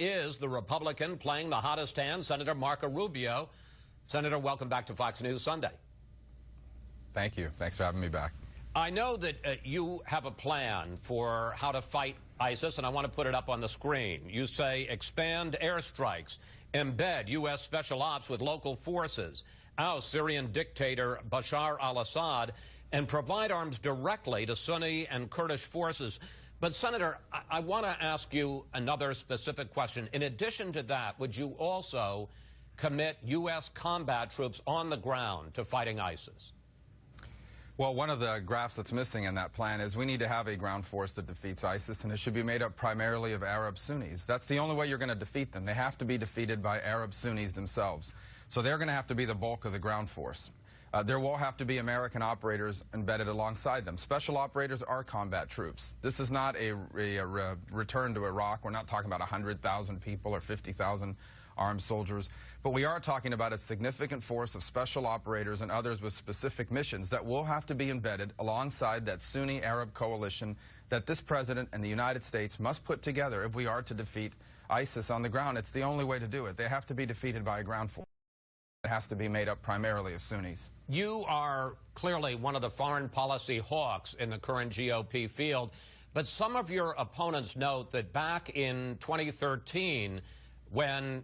is the Republican playing the hottest hand, Senator Marco Rubio. Senator, welcome back to Fox News Sunday. Thank you. Thanks for having me back. I know that you have a plan for how to fight ISIS, and I want to put it up on the screen. You say expand airstrikes, embed U.S. special ops with local forces, oust Syrian dictator Bashar al-Assad, and provide arms directly to Sunni and Kurdish forces. But, Senator, I want to ask you another specific question. In addition to that, would you also commit U.S. combat troops on the ground to fighting ISIS? Well, one of the graphs that's missing in that plan is we need to have a ground force that defeats ISIS, and it should be made up primarily of Arab Sunnis. That's the only way you're going to defeat them. They have to be defeated by Arab Sunnis themselves. So they're going to have to be the bulk of the ground force. There will have to be American operators embedded alongside them. Special operators are combat troops. This is not a return to Iraq. We're not talking about 100,000 people or 50,000 armed soldiers, but we are talking about a significant force of special operators and others with specific missions that will have to be embedded alongside that Sunni Arab coalition that this president and the United States must put together if we are to defeat ISIS on the ground. It's the only way to do it. They have to be defeated by a ground force. It has to be made up primarily of Sunnis. You are clearly one of the foreign policy hawks in the current GOP field, but some of your opponents note that back in 2013, when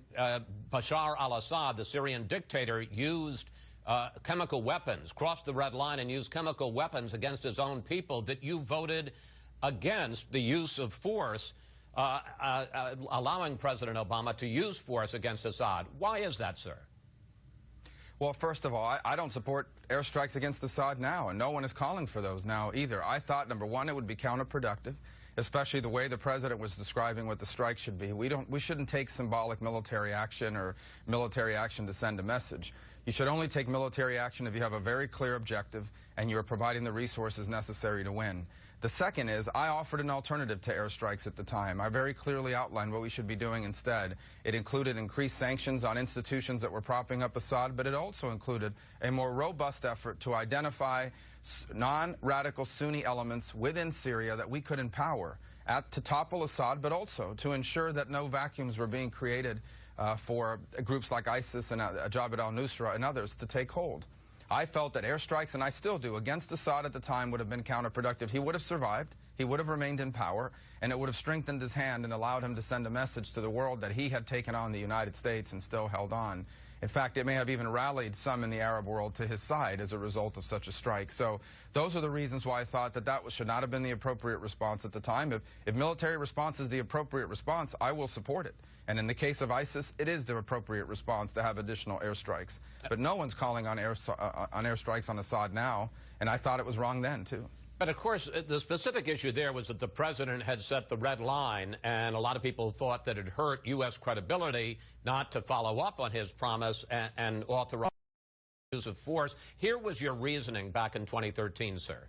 Bashar al-Assad, the Syrian dictator, used chemical weapons, crossed the red line and used chemical weapons against his own people, that you voted against the use of force, allowing President Obama to use force against Assad. Why is that, sir? Well, first of all, I don't support airstrikes against Assad now, and no one is calling for those now either. I thought, number one, it would be counterproductive, especially the way the president was describing what the strike should be. We shouldn't take symbolic military action or military action to send a message. You should only take military action if you have a very clear objective and you are providing the resources necessary to win. The second is, I offered an alternative to airstrikes at the time. I very clearly outlined what we should be doing instead. It included increased sanctions on institutions that were propping up Assad, but it also included a more robust effort to identify non-radical Sunni elements within Syria that we could empower to topple Assad, but also to ensure that no vacuums were being created for groups like ISIS and Jabhat al-Nusra and others to take hold. I felt that airstrikes, and I still do, against Assad at the time would have been counterproductive. He would have survived, he would have remained in power, and it would have strengthened his hand and allowed him to send a message to the world that he had taken on the United States and still held on. In fact, it may have even rallied some in the Arab world to his side as a result of such a strike. So those are the reasons why I thought that should not have been the appropriate response at the time. If military response is the appropriate response, I will support it. And in the case of ISIS, it is the appropriate response to have additional airstrikes. But no one's calling on airstrikes on Assad now, and I thought it was wrong then, too. But, of course, the specific issue there was that the president had set the red line, and a lot of people thought that it hurt U.S. credibility not to follow up on his promise and authorize the use of force. Here was your reasoning back in 2013, sir.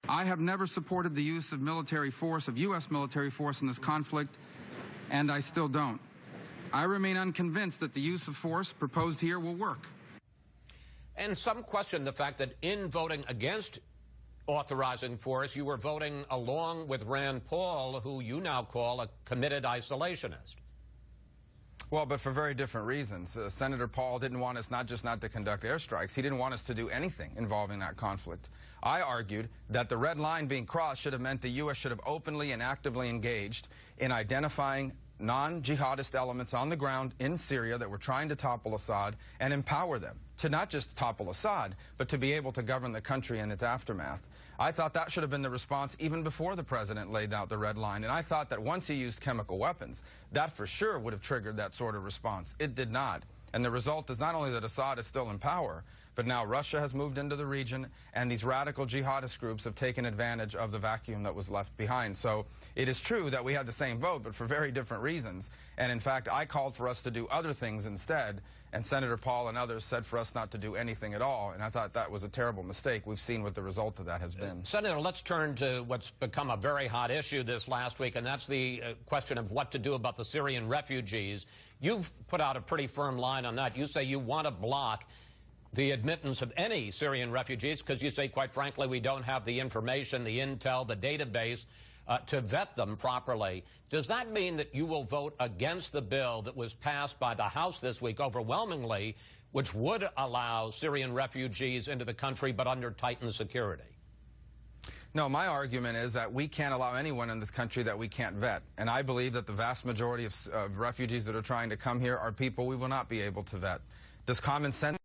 I have never supported the use of military force, of U.S. military force in this conflict, and I still don't. I remain unconvinced that the use of force proposed here will work. And some question the fact that in voting against authorizing force, you were voting along with Rand Paul, who you now call a committed isolationist. Well, but for very different reasons. Senator Paul didn't want us not to conduct airstrikes. He didn't want us to do anything involving that conflict. I argued that the red line being crossed should have meant the U.S. should have openly and actively engaged in identifying non-jihadist elements on the ground in Syria that were trying to topple Assad and empower them to not just topple Assad, but to be able to govern the country in its aftermath. I thought that should have been the response even before the president laid out the red line, and I thought that once he used chemical weapons, that for sure would have triggered that sort of response. It did not. And the result is not only that Assad is still in power, but now Russia has moved into the region, and these radical jihadist groups have taken advantage of the vacuum that was left behind. So it is true that we had the same vote, but for very different reasons. And in fact, I called for us to do other things instead, and Senator Paul and others said for us not to do anything at all, and I thought that was a terrible mistake. We've seen what the result of that has been. Senator, let's turn to what's become a very hot issue this last week, and that's the question of what to do about the Syrian refugees. You've put out a pretty firm line on that. You say you want to block the admittance of any Syrian refugees because you say, quite frankly, we don't have the information, the intel, the database to vet them properly. Does that mean that you will vote against the bill that was passed by the House this week overwhelmingly, which would allow Syrian refugees into the country but under tightened security? No, my argument is that we can't allow anyone in this country that we can't vet. And I believe that the vast majority of refugees that are trying to come here are people we will not be able to vet. Does common sense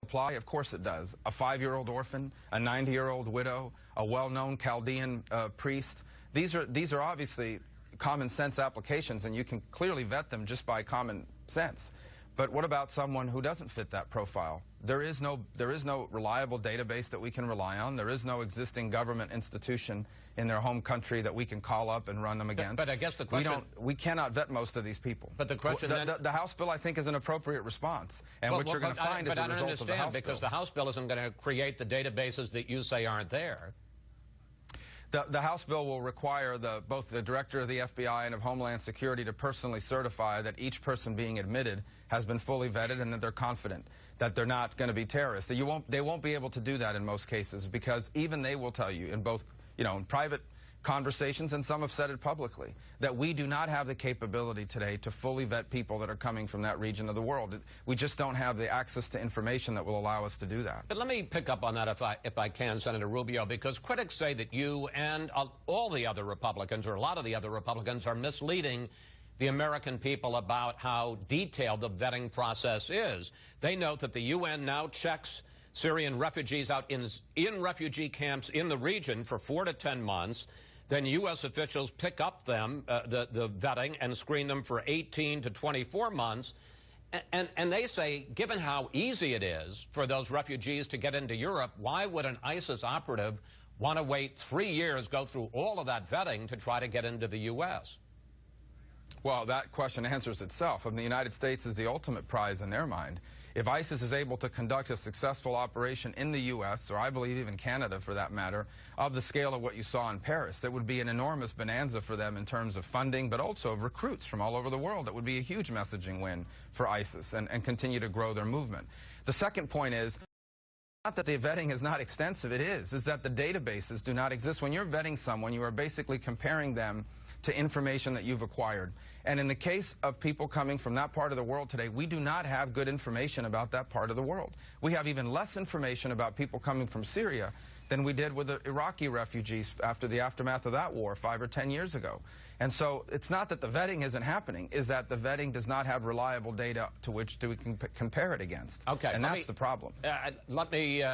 apply? Of course it does. A 5-year-old orphan, a 90-year-old widow, a well-known Chaldean priest. These are obviously common sense applications, and you can clearly vet them just by common sense. But what about someone who doesn't fit that profile? There is no reliable database that we can rely on. There is no existing government institution in their home country that we can call up and run them against. But I guess the question... We cannot vet most of these people. But the question the House bill, I think, is an appropriate response. And what you're going to find is a result of the House bill. But I don't understand, because the House bill isn't going to create the databases that you say aren't there. The House bill will require both the director of the FBI and of Homeland Security to personally certify that each person being admitted has been fully vetted and that they're confident that they're not going to be terrorists. They won't be able to do that in most cases, because even they will tell you in both, in private conversations, and some have said it publicly, that we do not have the capability today to fully vet people that are coming from that region of the world. We just don't have the access to information that will allow us to do that. But let me pick up on that if I can, Senator Rubio, because critics say that you and all the other Republicans, or a lot of the other Republicans, are misleading the American people about how detailed the vetting process is. They note that the UN now checks Syrian refugees out in refugee camps in the region for 4 to 10 months. Then U.S. officials pick up the vetting and screen them for 18 to 24 months. And they say, given how easy it is for those refugees to get into Europe, why would an ISIS operative want to wait 3 years, go through all of that vetting to try to get into the U.S.? Well, that question answers itself. The United States is the ultimate prize in their mind. If ISIS is able to conduct a successful operation in the U.S., or I believe even Canada for that matter, of the scale of what you saw in Paris, that would be an enormous bonanza for them in terms of funding, but also of recruits from all over the world. It would be a huge messaging win for ISIS and continue to grow their movement. The second point is, not that the vetting is not extensive, it is that the databases do not exist. When you're vetting someone, you are basically comparing them to information that you've acquired. And in the case of people coming from that part of the world today, we do not have good information about that part of the world. We have even less information about people coming from Syria than we did with the Iraqi refugees after the aftermath of that war 5 or 10 years ago. And so it's not that the vetting isn't happening, is that the vetting does not have reliable data to which we can compare it against. Okay. And that's the problem. Let me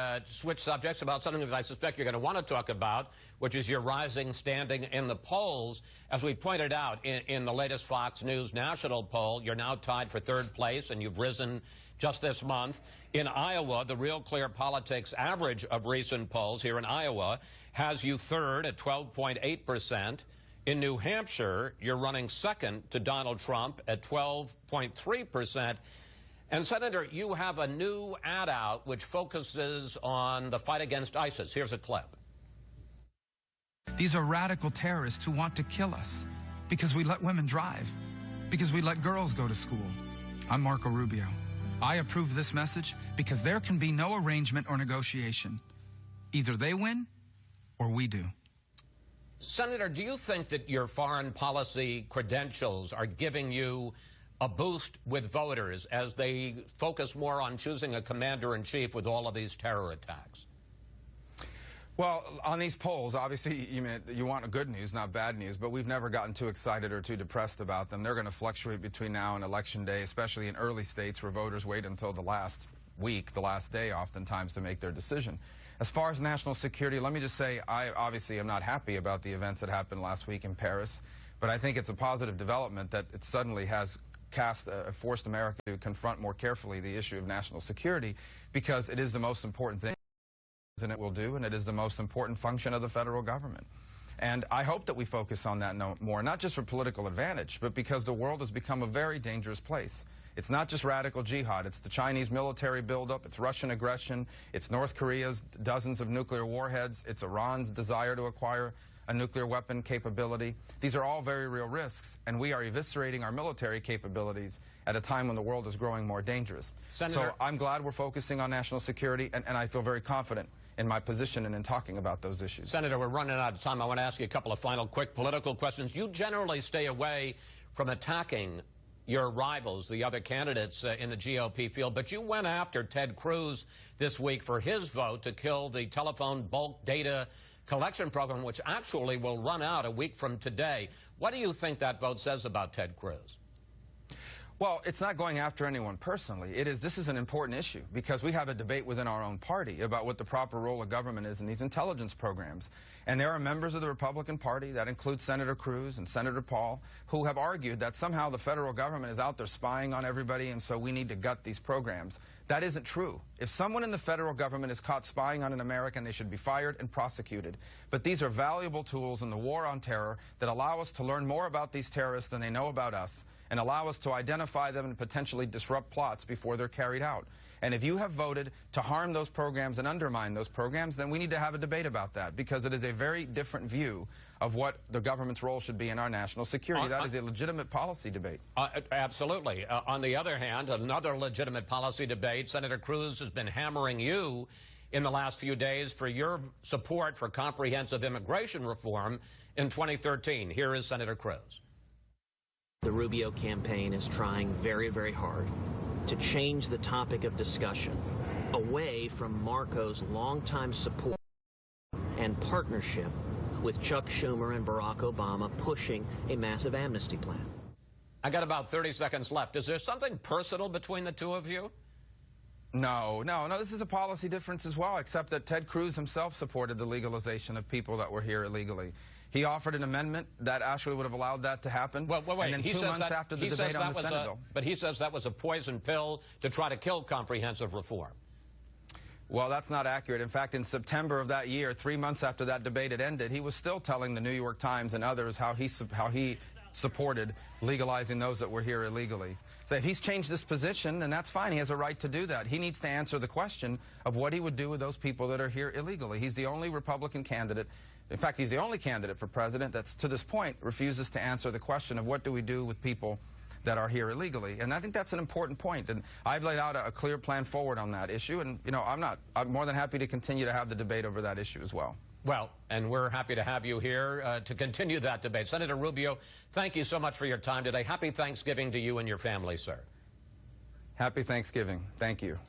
switch subjects about something that I suspect you're going to want to talk about, which is your rising standing in the polls. As we pointed out in the latest Fox News national poll, you're now tied for 3rd place, and you've risen just this month. In Iowa, the Real Clear Politics average of recent polls here in Iowa has you 3rd at 12.8%. In New Hampshire, you're running 2nd to Donald Trump at 12.3%. And, Senator, you have a new ad out which focuses on the fight against ISIS. Here's a clip. These are radical terrorists who want to kill us because we let women drive, because we let girls go to school. I'm Marco Rubio. I approve this message because there can be no arrangement or negotiation. Either they win or we do. Senator, do you think that your foreign policy credentials are giving you a boost with voters as they focus more on choosing a commander-in-chief with all of these terror attacks? Well, on these polls, obviously, you want good news, not bad news, but we've never gotten too excited or too depressed about them. They're going to fluctuate between now and Election Day, especially in early states where voters wait until the last week, the last day oftentimes, to make their decision. As far as national security, let me just say I obviously am not happy about the events that happened last week in Paris, but I think it's a positive development that it suddenly has forced America to confront more carefully the issue of national security, because it is the most important thing and it will do, and it is the most important function of the federal government. And I hope that we focus on that more, not just for political advantage, but because the world has become a very dangerous place. It's not just radical jihad. It's the Chinese military buildup. It's Russian aggression. It's North Korea's dozens of nuclear warheads. It's Iran's desire to acquire a nuclear weapon capability. These are all very real risks, and we are eviscerating our military capabilities at a time when the world is growing more dangerous. Senator, so I'm glad we're focusing on national security, and I feel very confident in my position and in talking about those issues. Senator, we're running out of time. I want to ask you a couple of final quick political questions. You generally stay away from attacking your rivals, the other candidates in the GOP field, but you went after Ted Cruz this week for his vote to kill the telephone bulk data collection program, which actually will run out a week from today. What do you think that vote says about Ted Cruz? Well, it's not going after anyone personally. This is an important issue because we have a debate within our own party about what the proper role of government is in these intelligence programs. And there are members of the Republican Party, that includes Senator Cruz and Senator Paul, who have argued that somehow the federal government is out there spying on everybody and so we need to gut these programs. That isn't true. If someone in the federal government is caught spying on an American, they should be fired and prosecuted. But these are valuable tools in the war on terror that allow us to learn more about these terrorists than they know about us, and allow us to identify them and potentially disrupt plots before they're carried out. And if you have voted to harm those programs and undermine those programs, then we need to have a debate about that, because it is a very different view of what the government's role should be in our national security. That is a legitimate policy debate. Absolutely. On the other hand, another legitimate policy debate, Senator Cruz has been hammering you in the last few days for your support for comprehensive immigration reform in 2013. Here is Senator Cruz. The Rubio campaign is trying very, very hard to change the topic of discussion away from Marco's longtime support and partnership with Chuck Schumer and Barack Obama pushing a massive amnesty plan. I got about 30 seconds left. Is there something personal between the two of you? No, this is a policy difference as well, except that Ted Cruz himself supported the legalization of people that were here illegally. He offered an amendment that actually would have allowed that to happen. Well, wait. And then 2 months after the debate on the Senate bill. But he says that was a poison pill to try to kill comprehensive reform. Well, that's not accurate. In fact, in September of that year, 3 months after that debate had ended, he was still telling the New York Times and others how he supported legalizing those that were here illegally. So if he's changed this position, then that's fine. He has a right to do that. He needs to answer the question of what he would do with those people that are here illegally. He's the only Republican candidate. In fact, he's the only candidate for president that's, to this point, refuses to answer the question of what do we do with people that are here illegally. And I think that's an important point. And I've laid out a clear plan forward on that issue. And, you know, I'm more than happy to continue to have the debate over that issue as well. Well, and we're happy to have you here to continue that debate. Senator Rubio, thank you so much for your time today. Happy Thanksgiving to you and your family, sir. Happy Thanksgiving. Thank you.